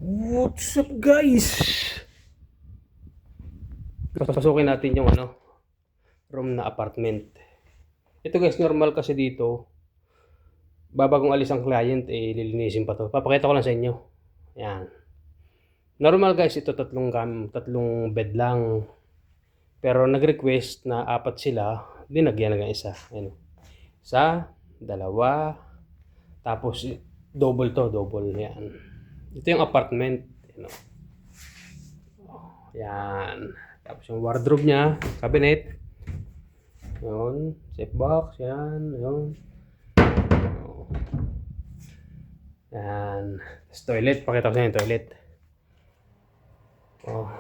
What's up guys? Pasukin natin yung room na apartment. Ito guys, normal kasi dito. Babagong alis ang client, lilinisin pa to. Papakita ko lang sa inyo. Yan. Normal guys, ito tatlong bed lang. Pero nag-request na apat sila, dinagyan ng isa. Ayan. Isa, dalawa, tapos double to, double. Yan. Ito yung apartment. Yan. Tapos yung wardrobe niya, cabinet. Yun, safe box, yan, yun. Yan. Tapos toilet, pakita ko sa inyo yung toilet. Oh.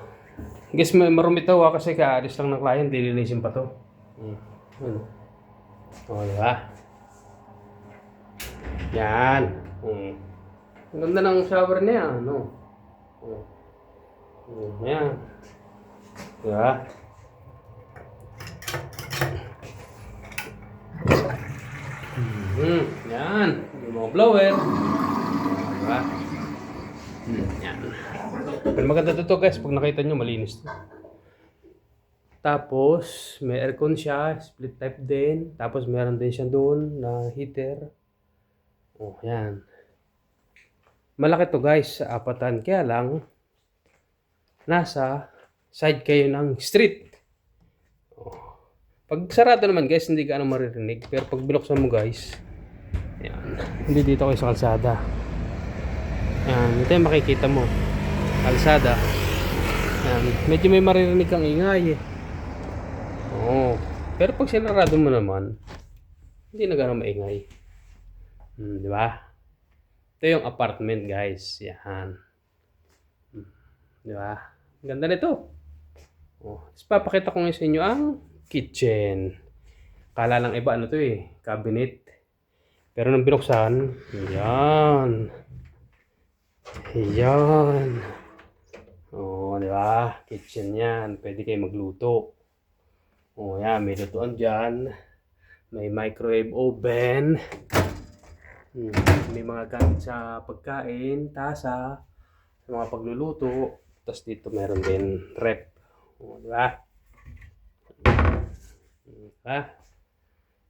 Guess marumi to kasi kaalis lang ng client, dilinisin pa to. Yun. Oh, diba? Yan. Ang ganda ng shower niya, ano? Yan. Diba? Yan. Yung mga blower. Diba? Yan. Pero maganda to guys, pag nakita nyo malinis to. Tapos, may aircon siya, split type din. Tapos meron din siya doon na heater. Oh, yan. Malaki to guys, sa apatan. Kaya lang, nasa side kayo ng street. Oh. Pag sarado naman guys, hindi ka maririnig. Pero pag binuksan mo guys, yan. Hindi dito kayo sa kalsada. Yan. Ito yung makikita mo. Kalsada. Yan. Medyo may maririnig kang ingay. Oo. Pero pag sinarado mo naman, hindi na gano'ng maingay. Di ba? Ito yung apartment guys. Yan. Di ba? Ganda nito. Oh. Tapos papakita ko ngayon sa inyo ang kitchen. Kala lang iba ano to cabinet. Pero nung binuksan, yan. Yan. Oh, di ba? Kitchen yan. Pwede kayo magluto. Oh, yan. May lutuan dyan. May microwave oven. May mga gamit sa pagkain, tasa, sa mga pagluluto. Tapos dito meron din rep. O, di ba?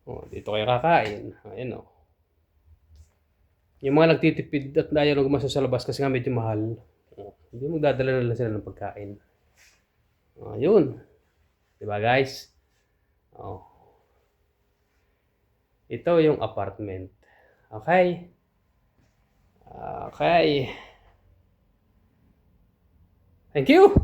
O, dito kayo kakain. Ayan o. Yung mga nagtitipid at ayaw gumasa sa labas kasi nga medyo mahal. Hindi magdadala na lang sila ng pagkain. Ayun. Di ba guys? Oh. Ito yung apartment. Okay? Okay. Thank you!